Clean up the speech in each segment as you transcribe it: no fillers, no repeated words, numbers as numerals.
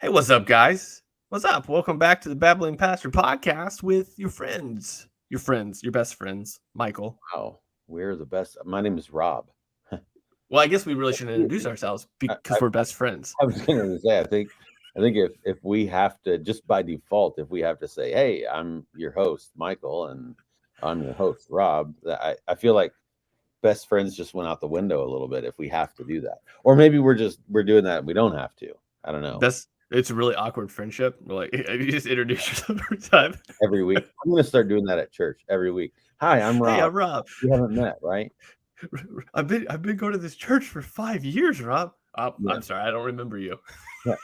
Hey, what's up, guys? What's up? Welcome back to the Babbling Pastor podcast with your friends, your best friends, Michael. Wow, we're the best. My name is Rob. Well, I guess we really shouldn't introduce ourselves I, because I, we're best friends. I was going to say, I think if we have to, just by default, if we have to say, "Hey, I'm your host, Michael, and I'm your host, Rob," I feel like best friends just went out the window a little bit if we have to do that, or maybe we're doing that and we don't have to. I don't know. It's a really awkward friendship. We're like, you just introduce yourself every time. Every week, I'm going to start doing that at church every week. Hi, I'm Hey, Rob. I'm Rob. We haven't met, right? I've been going to this church for 5 years, Rob. Oh, Yeah, I'm sorry, I don't remember you. yeah.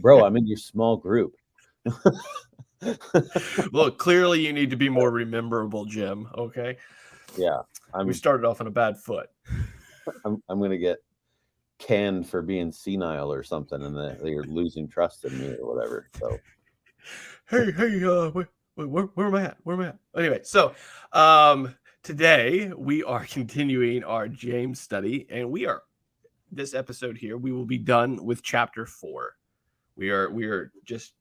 Bro, I'm in your small group. Well, clearly you need to be more rememberable, Jim. Okay, Yeah, we started off on a bad foot. I'm going to get canned for being senile or something, and they're losing trust in me or whatever. So, Hey, where am I at? Where am I at? Anyway, so today we are continuing our James study, and this episode here, we will be done with chapter 4. We are just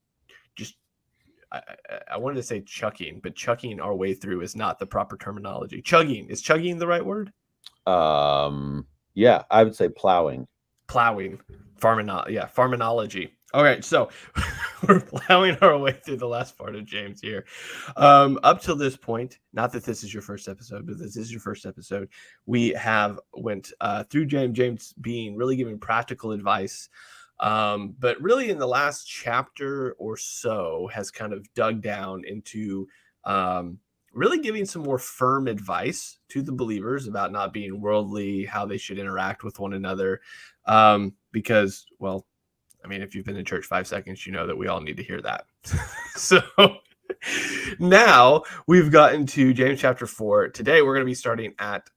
I wanted to say chucking, but chucking our way through is not the proper terminology. Is chugging the right word? yeah, I would say plowing. Plowing, farminology. All right, so we're plowing our way through the last part of James here. Up till this point, not that this is your first episode, but this is your first episode, we have went through James being really giving practical advice, but really in the last chapter or so has kind of dug down into really giving some more firm advice to the believers about not being worldly, how they should interact with one another, because, well, I mean, if you've been in church 5 seconds, you know that we all need to hear that. So now we've gotten to James chapter 4. Today we're going to be starting at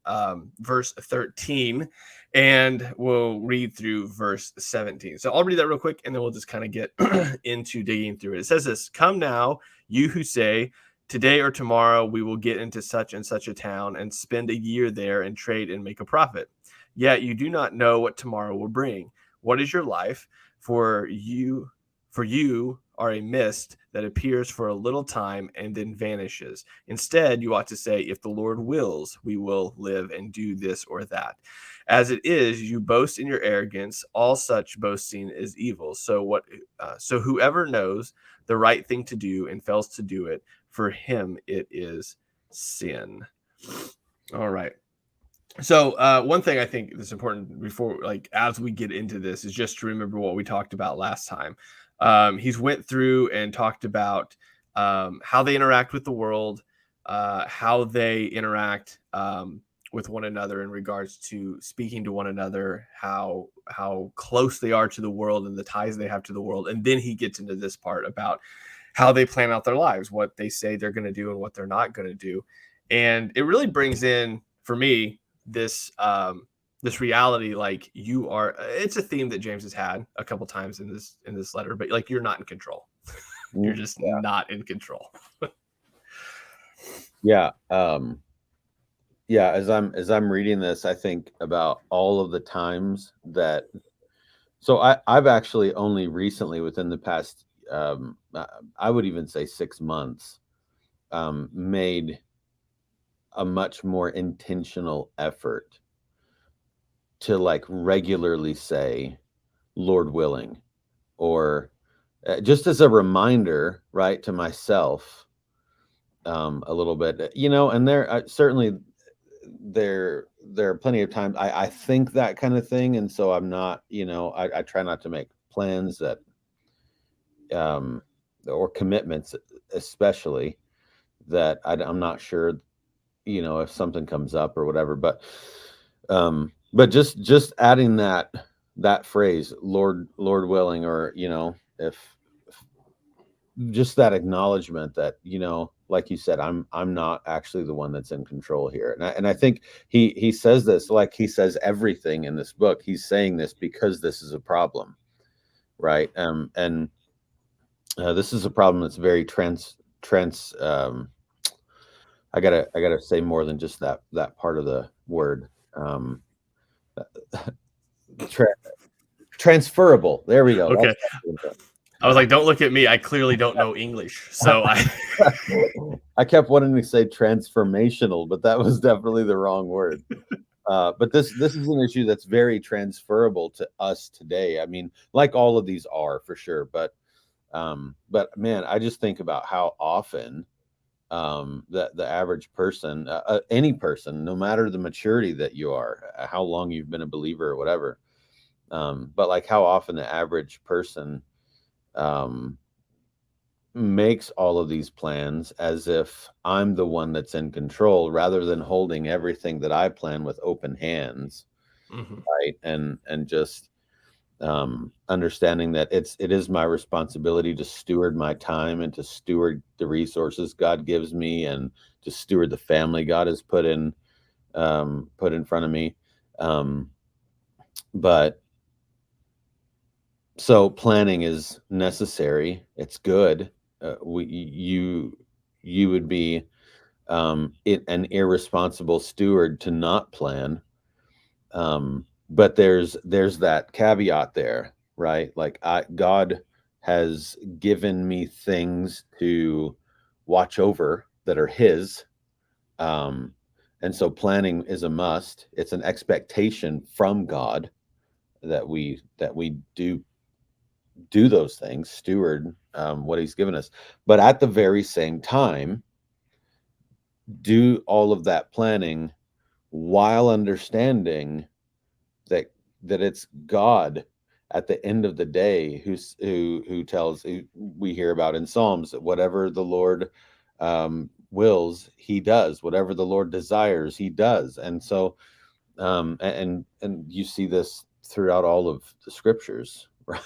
verse 13, and we'll read through verse 17. So I'll read that real quick, and then we'll just kind of get into digging through it. It says this: "Come now, you who say, today or tomorrow we will get into such and such a town and spend a year there and trade and make a profit. Yet you do not know what tomorrow will bring. What is your life? For you are a mist that appears for a little time and then vanishes. Instead, you ought to say, if the Lord wills, we will live and do this or that. As it is, you boast in your arrogance. All such boasting is evil. So whoever knows the right thing to do and fails to do it, for him it is sin." All right. So one thing I think that's important before, like, as we get into this, is just to remember what we talked about last time. He's went through and talked about how they interact with the world, how they interact with one another in regards to speaking to one another, how close they are to the world and the ties they have to the world. And then he gets into this part about how they plan out their lives, what they say they're going to do and what they're not going to do. And it really brings in, for me, this reality, like, it's a theme that James has had a couple times in this letter, but like, you're not in control. You're just not in control. Yeah. Yeah, as I'm reading this, I think about all of the times that, so I've actually only recently, within the past I would even say 6 months, made a much more intentional effort to, like, regularly say, Lord willing, or just as a reminder, right, to myself, a little bit, and there certainly there are plenty of times I think that kind of thing, and so I'm not, I try not to make plans that or commitments, especially, that I'm not sure, if something comes up or whatever. But just adding that phrase, Lord willing, or, if just that acknowledgement that, like you said, I'm not actually the one that's in control here. And I think he says this, like he says everything in this book. He's saying this because this is a problem, right? And this is a problem that's very I gotta say more than just that part of the word. Transferable. There we go. Okay. I was like, don't look at me. I clearly don't know English. So I kept wanting to say transformational, but that was definitely the wrong word. But this is an issue that's very transferable to us today. I mean, like all of these are for sure. But man, I just think about how often the average person, any person, no matter the maturity that you are, how long you've been a believer or whatever, but like how often the average person makes all of these plans as if I'm the one that's in control, rather than holding everything that I plan with open hands, right? And just understanding that it is my responsibility to steward my time and to steward the resources God gives me, and to steward the family God has put in front of me. But so planning is necessary. It's good. You would be an irresponsible steward to not plan. But there's that caveat there, right? Like God has given me things to watch over that are His, and so planning is a must. It's an expectation from God that we do those things, steward what He's given us. But at the very same time, do all of that planning while understanding that it's God at the end of the day who tells, we hear about in Psalms, that whatever the Lord wills, He does. Whatever the Lord desires, He does. And so and you see this throughout all of the scriptures, right?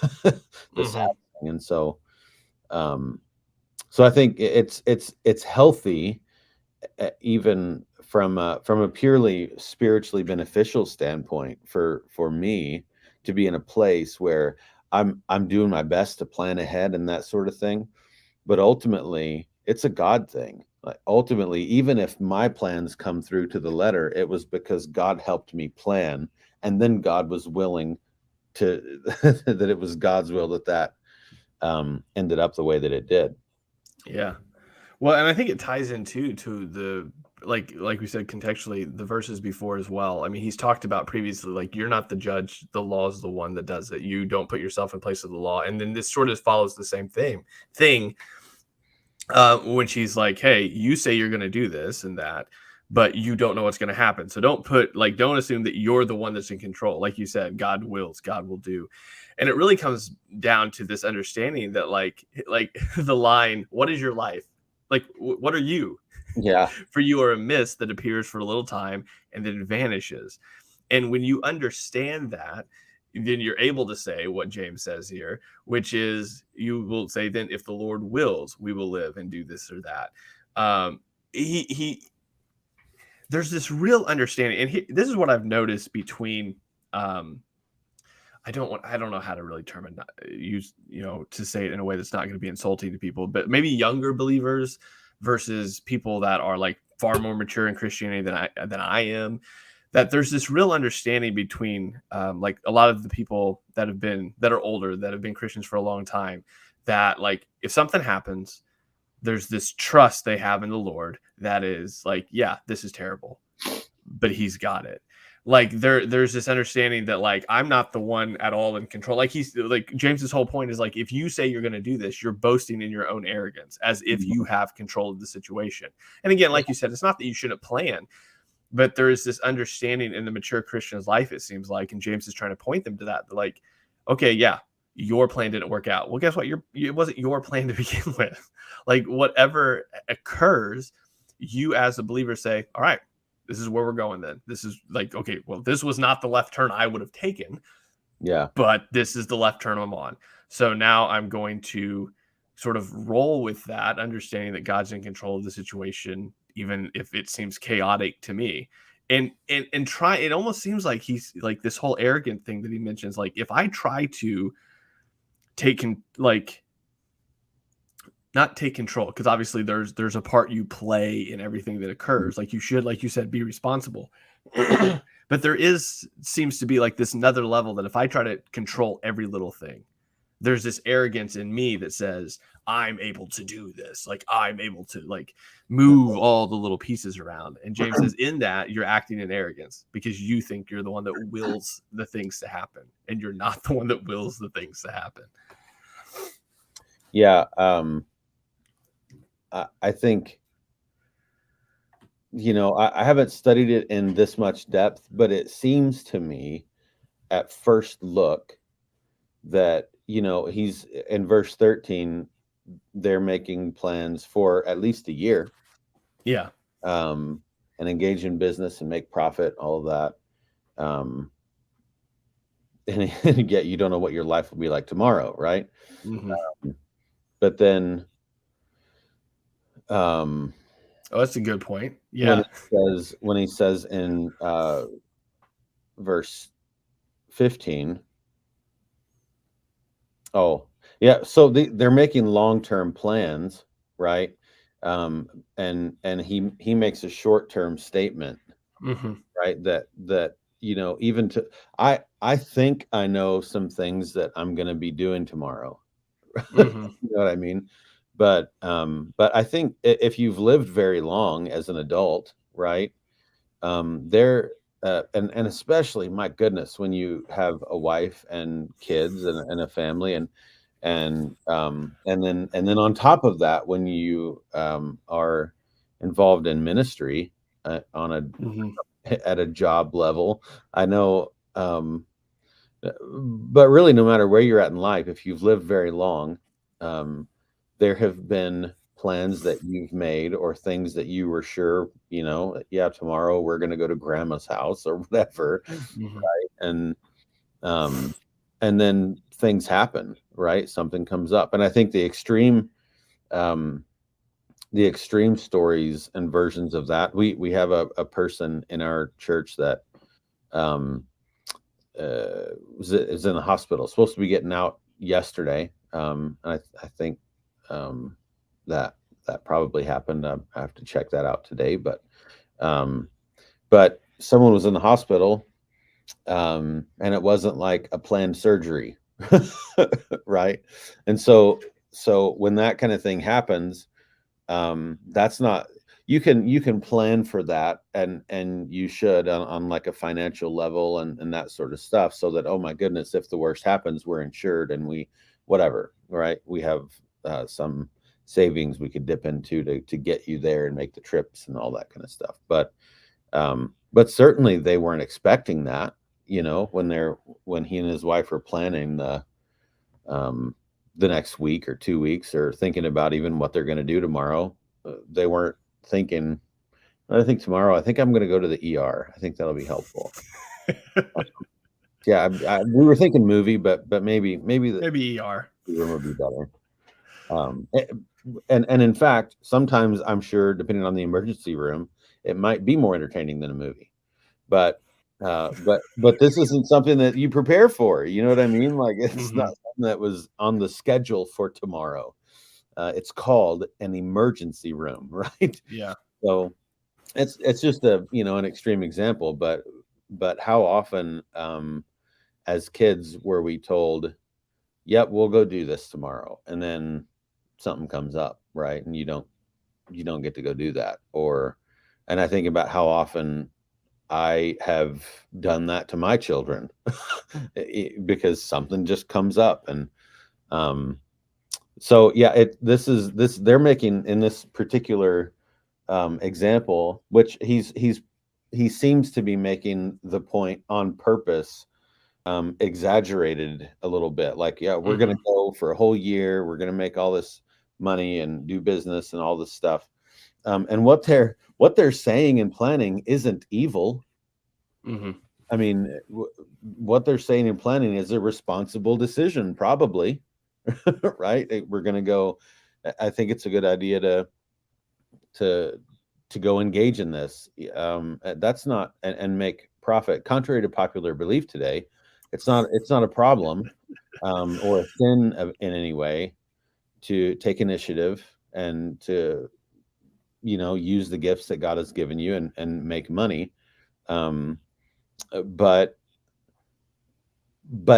This happening. And so I think it's healthy, even from a purely spiritually beneficial standpoint, for me to be in a place where I'm doing my best to plan ahead and that sort of thing. But ultimately, it's a God thing. Like, ultimately, even if my plans come through to the letter, it was because God helped me plan, and then God was willing to that it was God's will that ended up the way that it did. Yeah. Well, and I think it ties into to the like we said contextually the verses before as well. I mean, he's talked about previously, like, you're not the judge, the law is the one that does it. You don't put yourself in place of the law. And then this sort of follows the same thing when she's like, hey, you say you're going to do this and that, but you don't know what's going to happen. So don't assume that you're the one that's in control. Like you said, God wills, God will do. And it really comes down to this understanding that like the line, what is your life? Like, what are you? Yeah. For you are a mist that appears for a little time and then vanishes. And when you understand that, then you're able to say what James says here, which is, you will say, then if the Lord wills, we will live and do this or that. There's this real understanding, and this is what I've noticed between. I don't know how to really term it, use, to say it in a way that's not going to be insulting to people, but maybe younger believers versus people that are like far more mature in Christianity than I am. That there's this real understanding between like a lot of the people that are older, that have been Christians for a long time, that like if something happens, there's this trust they have in the Lord that is like, yeah, this is terrible, but He's got it. Like there's this understanding that like I'm not the one at all in control. Like James's whole point is like, if you say you're going to do this, you're boasting in your own arrogance as if you have control of the situation. And again, like you said, it's not that you shouldn't plan, but there is this understanding in the mature Christian's life, it seems like, and James is trying to point them to that. Like, okay, yeah, your plan didn't work out. Well, guess what? It wasn't your plan to begin with. Like, whatever occurs, you as a believer say, all right, this is where we're going then. This is like, okay, well, this was not the left turn I would have taken. Yeah. But this is the left turn I'm on. So now I'm going to sort of roll with that, understanding that God's in control of the situation, even if it seems chaotic to me. And try, it almost seems like he's like this whole arrogant thing that he mentions. Like, if I try to not take control, because obviously there's a part you play in everything that occurs. Like, you should, like you said, be responsible. But there seems to be like this another level that if I try to control every little thing, there's this arrogance in me that says I'm able to do this, like I'm able to like move all the little pieces around. And James says in that you're acting in arrogance because you think you're the one that wills the things to happen, and you're not the one that wills the things to happen. Yeah, I think, I haven't studied it in this much depth, but it seems to me at first look that, he's in verse 13, they're making plans for at least a year. Yeah. And engage in business and make profit, all of that. And yet you don't know what your life will be like tomorrow, right? Mm-hmm. But then, oh, that's a good point. Yeah. When he says in verse 15, oh yeah, so they're making long-term plans, right? And he makes a short-term statement, mm-hmm. right? That even to I think I know some things that I'm going to be doing tomorrow. Mm-hmm. You know what I mean? But I think if you've lived very long as an adult, right? There and especially, my goodness, when you have a wife and kids and a family and then on top of that, when you are involved in ministry on a Mm-hmm. at a job level, I know. But really, no matter where you're at in life, if you've lived very long, there have been plans that you've made or things that you were sure, yeah, tomorrow we're going to go to grandma's house or whatever. Mm-hmm. Right. And then things happen, right? Something comes up. And I think the extreme stories and versions of that, we have a person in our church that was in the hospital, supposed to be getting out yesterday. I think that probably happened. I have to check that out today, but someone was in the hospital, and it wasn't like a planned surgery, right? And so when that kind of thing happens, that's not, you can plan for that, and you should on like a financial level and that sort of stuff, so that, oh my goodness, if the worst happens, we're insured and we whatever, right? We have some savings we could dip into to get you there and make the trips and all that kind of stuff. But certainly they weren't expecting that, when he and his wife were planning the next week or 2 weeks, or thinking about even what they're going to do tomorrow. They weren't thinking, I think tomorrow, I think I'm going to go to the ER. I think that'll be helpful. Yeah, we were thinking movie, but maybe ER room would be better. And in fact, sometimes I'm sure, depending on the emergency room, it might be more entertaining than a movie. But this isn't something that you prepare for. You know what I mean? Like, it's mm-hmm. not something that was on the schedule for tomorrow. It's called an emergency room, right? Yeah. So it's just an extreme example, but how often as kids were we told, yep, we'll go do this tomorrow, and then something comes up, right? And you don't get to go do that. And I think about how often I have done that to my children because something just comes up. And so yeah, they're making, in this particular example, which he seems to be making the point on purpose, exaggerated a little bit, like, yeah, we're going to go for a whole year, we're going to make all this money and do business and all this stuff. And what they're saying and planning isn't evil. Mm-hmm. I mean, what they're saying and planning is a responsible decision, probably. Right? We're going to go. I think it's a good idea to go engage in this. That's not and make profit. Contrary to popular belief today, it's not a problem or a sin in any way to take initiative and to use the gifts that God has given you and make money. But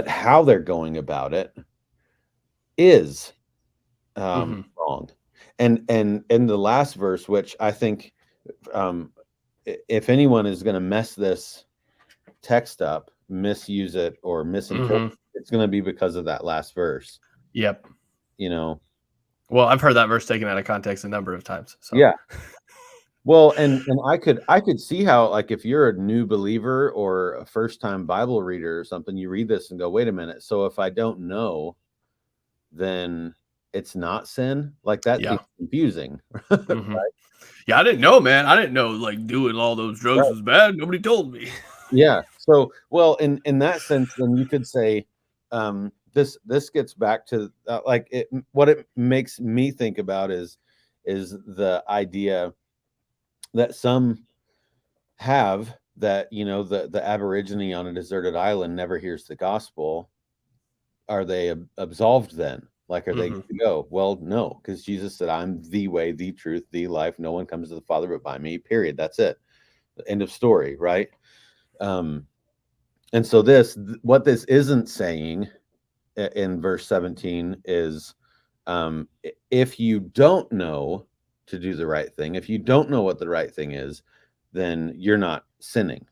how they're going about it is Mm-hmm. wrong. And in the last verse, which I think if anyone is going to mess this text up, misuse it, or misinterpret, it's going to be because of that last verse. Yep. You know. Well, I've heard that verse taken out of context a number of times. So. Yeah. Well, and I could see how, like, if you're a new believer or a first time Bible reader or something, you read this and go, wait a minute. So if I don't know, then it's not sin. Like, that seems confusing. Mm-hmm. Yeah, I didn't know, man. I didn't know like doing all those drugs was bad. Nobody told me. Yeah. So, well, in that sense, then you could say this gets back to like it. What it makes me think about is the idea that some have, that, you know, the Aborigine on a deserted island never hears the gospel. Are they absolved then? Like, are they good to go? Well, no, because Jesus said, I'm the way, the truth, the life. No one comes to the Father but by me, period. That's it. End of story, right? And so what this isn't saying in verse 17 is, if you don't know to do the right thing, if you don't know what the right thing is, then you're not sinning.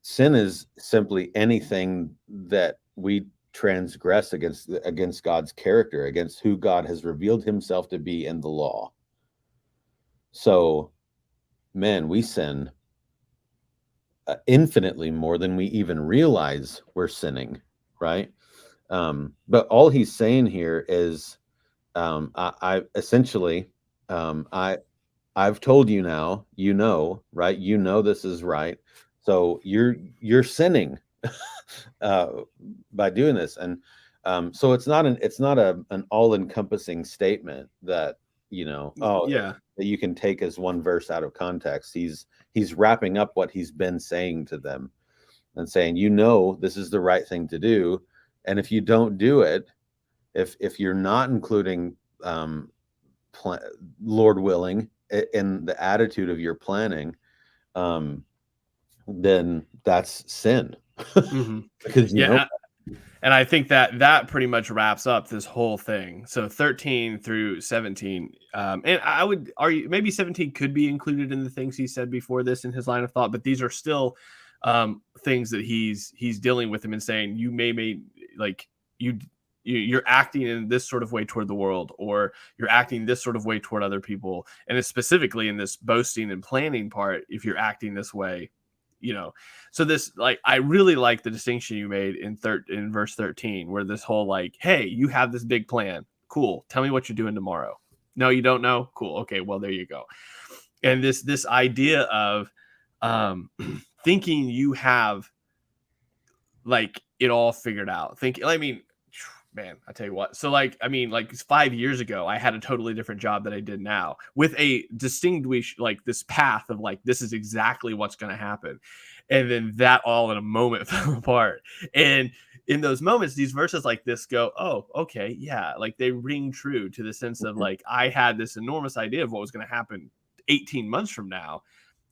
Sin is simply anything that we transgress against God's character, against who God has revealed himself to be in the law. So, man, we sin infinitely more than we even realize we're sinning, right? But all he's saying here is, I essentially, I've told you now, you know, right? You know this is right, so you're sinning by doing this. And so it's not an all-encompassing statement that, you know, that you can take as one verse out of context. He's wrapping up what he's been saying to them and saying, you know, this is the right thing to do, and if you don't do it, if you're not including Lord willing in the attitude of your planning, then that's sin. Because you know. And I think that pretty much wraps up this whole thing. So 13 through 17, and I would argue maybe 17 could be included in the things he said before this in his line of thought, but these are still things that he's dealing with him and saying, you may like you're acting in this sort of way toward the world, or you're acting this sort of way toward other people, and it's specifically in this boasting and planning part, if you're acting this way, you know. So this, like, I really like the distinction you made in verse 13, where this whole like, hey, you have this big plan, cool, tell me what you're doing tomorrow. No, you don't know, cool, okay, well, there you go. And this idea of thinking you have like it all figured out, I mean, man, I tell you what. So like 5 years ago, I had a totally different job than I did now, with a distinguished, like, this path of like, this is exactly what's going to happen. And then that all in a moment fell apart. And in those moments, these verses like this go, oh, okay, yeah. Like, they ring true to the sense of like, I had this enormous idea of what was going to happen 18 months from now.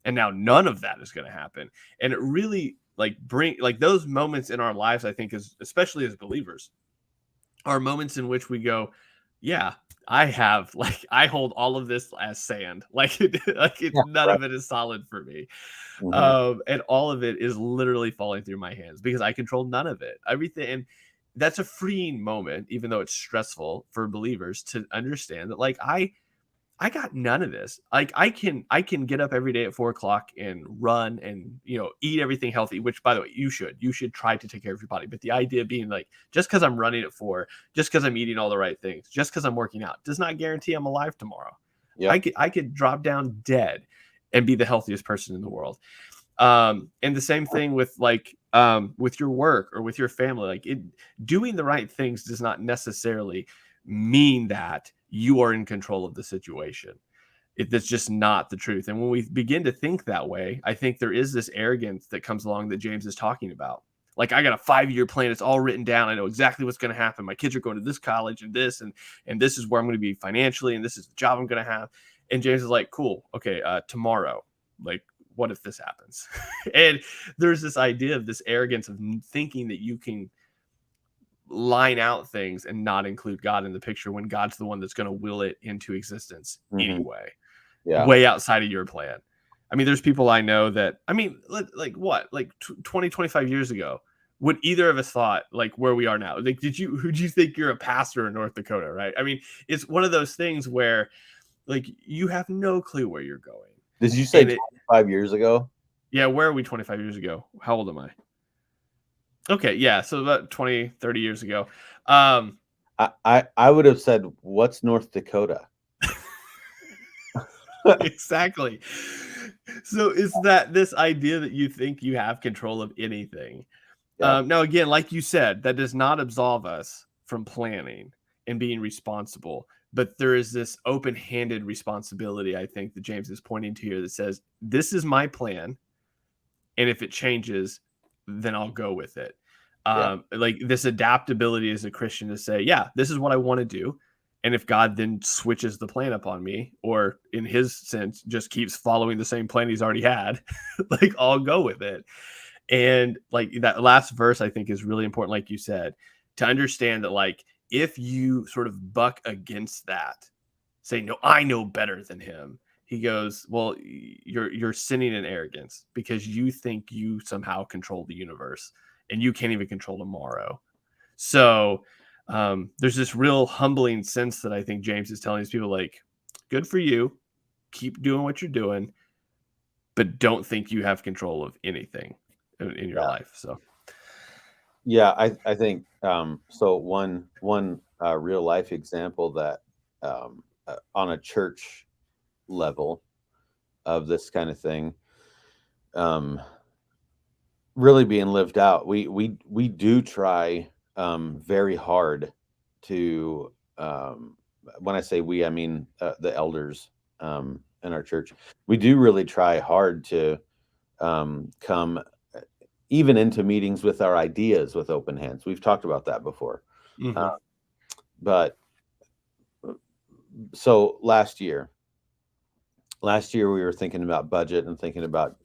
And now none of that is going to happen. And it really like bring like those moments in our lives, I think, is especially as believers, are moments in which we go, yeah, I hold all of this as sand. None of it is solid for me. And all of it is literally falling through my hands because I control none of it. Everything. And that's a freeing moment, even though it's stressful for believers to understand that, like, I got none of this. Like, I can get up every day at 4:00 and run and, you know, eat everything healthy, which, by the way, you should try to take care of your body. But the idea being, like, just because I'm running at 4, just because I'm eating all the right things, just because I'm working out, does not guarantee I'm alive tomorrow. Yep. I could drop down dead and be the healthiest person in the world. And the same thing with with your work or with your family. Like, doing the right things does not necessarily mean that you are in control of the situation. That's just not the truth. And when we begin to think that way, I think there is this arrogance that comes along that James is talking about. Like, I got a 5-year plan. It's all written down. I know exactly what's going to happen. My kids are going to this college and this, and this is where I'm going to be financially, and this is the job I'm going to have. And James is like, cool. Okay. Tomorrow, like, what if this happens? And there's this idea of this arrogance of thinking that you can line out things and not include God in the picture when God's the one that's going to will it into existence anyway, way outside of your plan. I mean, there's people I know that, I mean, like what, like 20, 25 years ago, would either of us thought like where we are now? Like, who'd you think you're a pastor in North Dakota, right? I mean, it's one of those things where like you have no clue where you're going. Did you say 25 years ago? Yeah, where are we 25 years ago? How old am I? Okay, yeah, so about 20, 30 years ago. I would have said, what's North Dakota? Exactly. So it's that this idea that you think you have control of anything. Yeah. Now, again, like you said, that does not absolve us from planning and being responsible. But there is this open-handed responsibility, I think, that James is pointing to here that says, this is my plan. And if it changes, then I'll go with it. Like this adaptability as a Christian to say, yeah, this is what I want to do. And if God then switches the plan up on me, or in his sense, just keeps following the same plan he's already had, like I'll go with it. And like that last verse, I think is really important, like you said, to understand that like if you sort of buck against that, say, no, I know better than him. He goes, well, you're sinning in arrogance because you think you somehow control the universe and you can't even control tomorrow. So there's this real humbling sense that I think James is telling these people, like, good for you, keep doing what you're doing, but don't think you have control of anything in your life. So yeah, I think so one real life example that on a church level of this kind of thing really being lived out, we do try very hard to when I say we, I mean the elders in our church. We do really try hard to come even into meetings with our ideas with open hands. We've talked about that before. But so last year we were thinking about budget and thinking about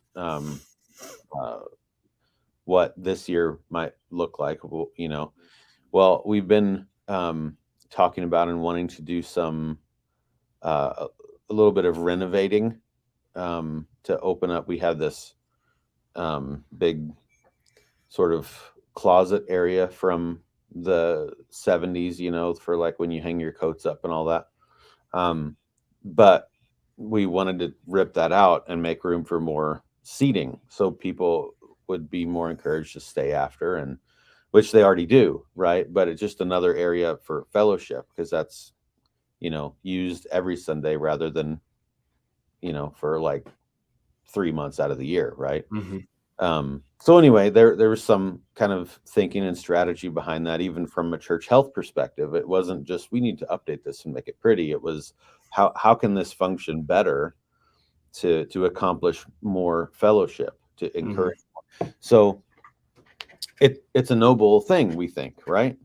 what this year might look like, you know. Well, we've been talking about and wanting to do some a little bit of renovating to open up. We have this big sort of closet area from the 70s, you know, for like when you hang your coats up and all that. But we wanted to rip that out and make room for more seating so people would be more encouraged to stay after, and which they already do, right? But it's just another area for fellowship because that's, you know, used every Sunday rather than, you know, for like 3 months out of the year, right? So anyway, there was some kind of thinking and strategy behind that, even from a church health perspective. It wasn't just we need to update this and make it pretty. It was how can this function better to accomplish more fellowship, to encourage more. So it's a noble thing, we think, right?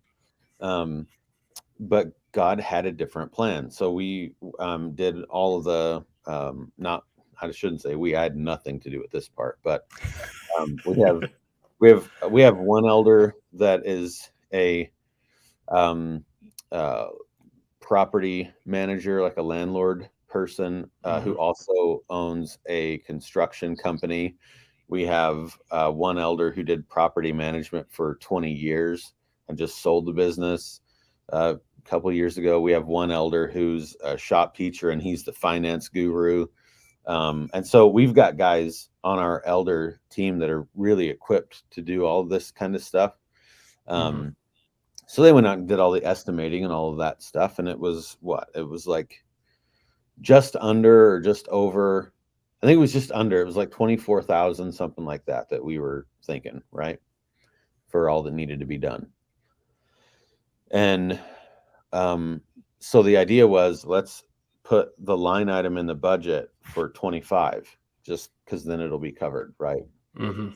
But God had a different plan. So we did all of the I shouldn't say we, I had nothing to do with this part, but we have one elder that is a property manager, like a landlord person, who also owns a construction company. We have one elder who did property management for 20 years and just sold the business a couple of years ago. We have one elder who's a shop teacher and he's the finance guru. And so we've got guys on our elder team that are really equipped to do all this kind of stuff. So they went out and did all the estimating and all of that stuff. And it was like just under or just over, I think it was just under, it was like 24,000, something like that we were thinking, right? For all that needed to be done. And so the idea was, let's put the line item in the budget for 25, just because then it'll be covered, right? And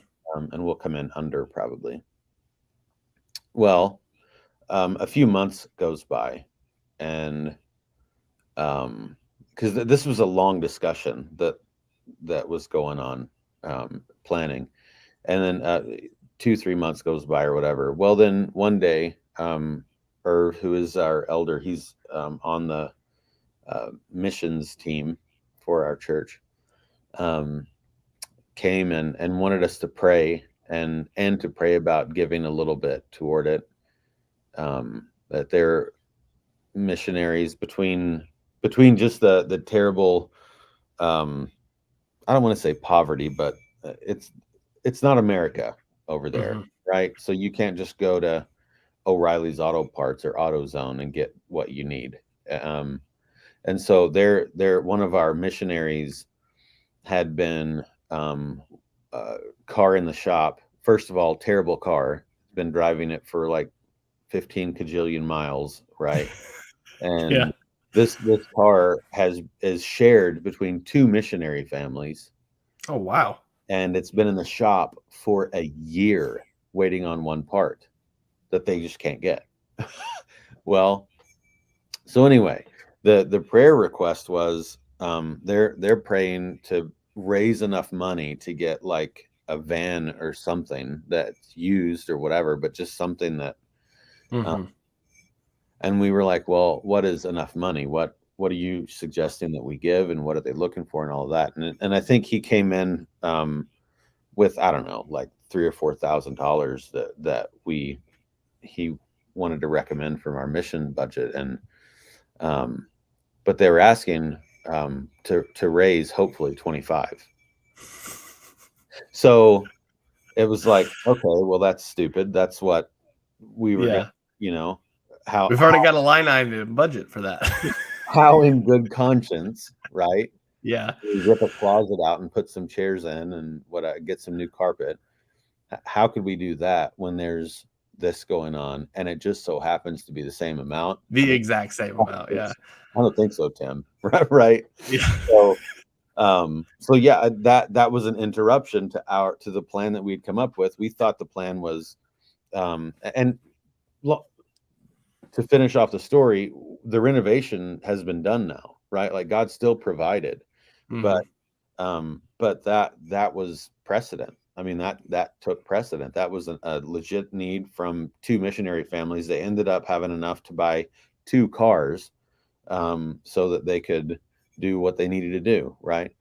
we'll come in under probably. Well, a few months goes by, and because this was a long discussion that was going on, planning, and then 2-3 months goes by or whatever. Well, then one day Irv, who is our elder, he's on the missions team for our church, came and wanted us to pray and to pray about giving a little bit toward it. That they're missionaries between just the terrible, I don't want to say poverty, but it's not America over there, right? So you can't just go to O'Reilly's Auto Parts or AutoZone and get what you need. And so they're one of our missionaries had been car in the shop. First of all, terrible car. Been driving it for like 15 kajillion miles, right? And this car is shared between 2 missionary families. Oh, wow. And it's been in the shop for a year waiting on one part that they just can't get. Well, so anyway, the prayer request was they're praying to raise enough money to get like a van or something that's used or whatever, but just something that and we were like, well, what is enough money? What are you suggesting that we give, and what are they looking for, and all of that? And I think he came in with, I don't know, like $3,000 or $4,000 that he wanted to recommend from our mission budget. And but they were asking to raise hopefully 25. So it was like, okay, well, that's stupid. That's what we were gonna, we've already got a line item budget for that. How in good conscience, right? Yeah. We rip a closet out and put some chairs in and get some new carpet. How could we do that when there's this going on, and it just so happens to be the same amount? Exact same amount. Yeah. I don't think so, Tim. Right. Yeah. So yeah, that was an interruption to the plan that we'd come up with. We thought the plan was, and to finish off the story, the renovation has been done now, right? Like God still provided, but that was precedent. I mean, that took precedent. That was a legit need from 2 missionary families. They ended up having enough to buy 2 cars, so that they could do what they needed to do, right?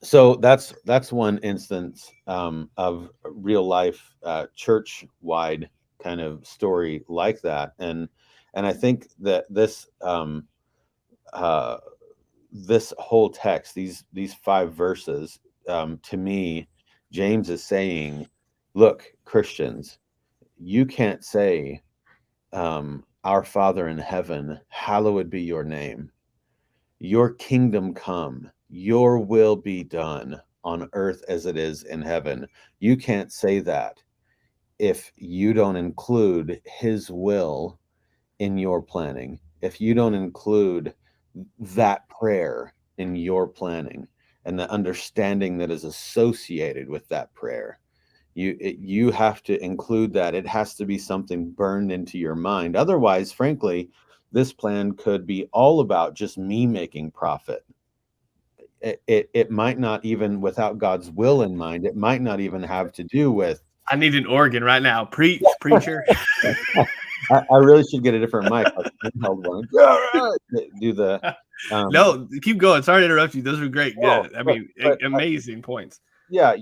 So that's one instance of real life church-wide kind of story like that. And I think that this this whole text, these 5 verses, to me, James is saying, look, Christians, you can't say, our Father in heaven, hallowed be your name. Your kingdom come, your will be done on earth as it is in heaven. You can't say that if you don't include his will in your planning, if you don't include that prayer in your planning and the understanding that is associated with that prayer. You have to include that. It has to be something burned into your mind. Otherwise, frankly, this plan could be all about just me making profit. It might not even, without God's will in mind, it might not even have to do with, I need an organ right now. Preach, preacher. I really should get a different mic. Do the no, keep going. Sorry to interrupt you. Those are great. Yeah, I mean, amazing points. Yeah,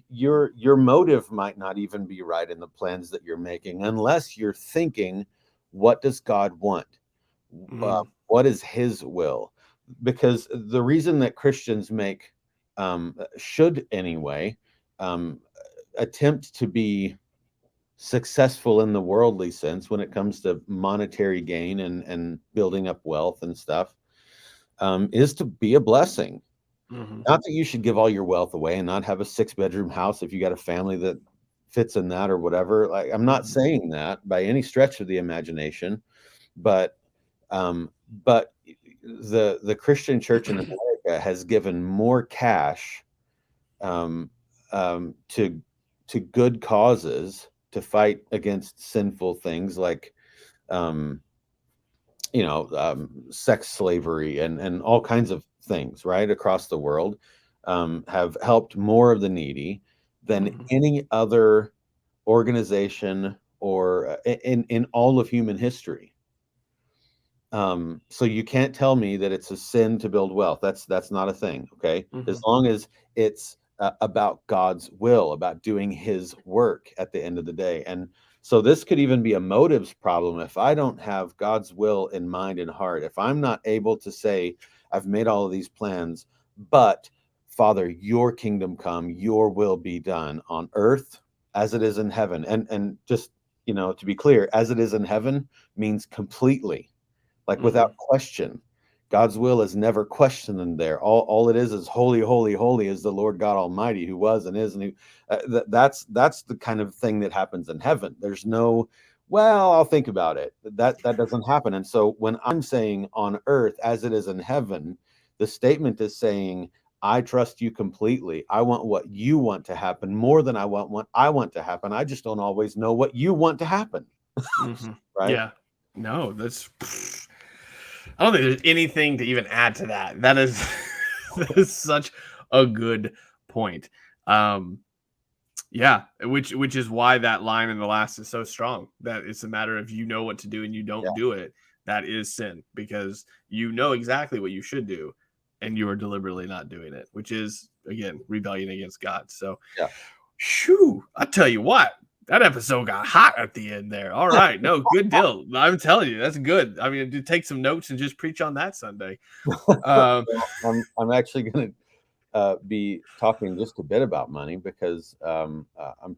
your motive might not even be right in the plans that you're making, unless you're thinking, what does God want? What is his will? Because the reason that Christians should anyway, attempt to be successful in the worldly sense when it comes to monetary gain and building up wealth and stuff, is to be a blessing. Not that you should give all your wealth away and not have a 6-bedroom house if you got a family that fits in that or whatever. Like, I'm not saying that by any stretch of the imagination, but the Christian church in America has given more cash to good causes to fight against sinful things like sex slavery and all kinds of things right across the world, have helped more of the needy than any other organization or in all of human history. So you can't tell me that it's a sin to build wealth. That's not a thing. Okay. As long as it's about God's will, about doing his work at the end of the day. And so this could even be a motives problem. If I don't have God's will in mind and heart, if I'm not able to say, I've made all of these plans, but Father, your kingdom come, your will be done on earth as it is in heaven. And just, to be clear, as it is in heaven means completely, like without question. God's will is never questioned in there. All it is holy, holy, holy is the Lord God Almighty, who was and is and who. That's the kind of thing that happens in heaven. There's no, well, I'll think about it. That doesn't happen. And so when I'm saying on earth as it is in heaven, the statement is saying, I trust you completely. I want what you want to happen more than I want what I want to happen. I just don't always know what you want to happen. Right? Yeah. No, I don't think there's anything to even add to that. That is such a good point. Yeah, which is why that line in the last is so strong. That it's a matter of you know what to do and you don't do it. That is sin, because you know exactly what you should do and you are deliberately not doing it, which is, again, rebellion against God. So, shoo, I tell you what. That episode got hot at the end there. All right. No, good deal. I'm telling you, that's good. I mean, to take some notes and just preach on that Sunday. I'm actually going to be talking just a bit about money, because I'm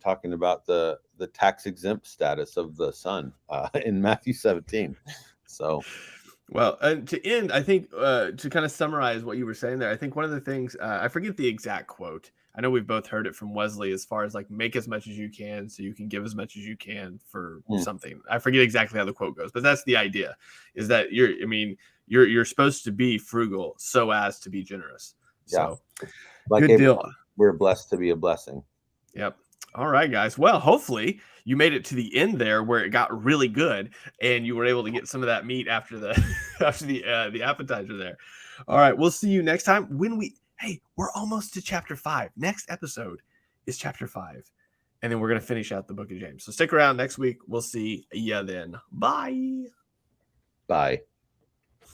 talking about the tax exempt status of the son in Matthew 17. So, well, to end, I think to kind of summarize what you were saying there, I think one of the things, I forget the exact quote. I know we've both heard it from Wesley, as far as like make as much as you can so you can give as much as you can for something. I forget exactly how the quote goes, but that's the idea, is that you're supposed to be frugal so as to be generous. So like good deal. We're blessed to be a blessing. Yep. All right, guys. Well, hopefully you made it to the end there where it got really good and you were able to get some of that meat after the appetizer there. All right. We'll see you next time hey, we're almost to chapter 5. Next episode is chapter 5. And then we're going to finish out the book of James. So stick around next week. We'll see ya then. Bye. Bye.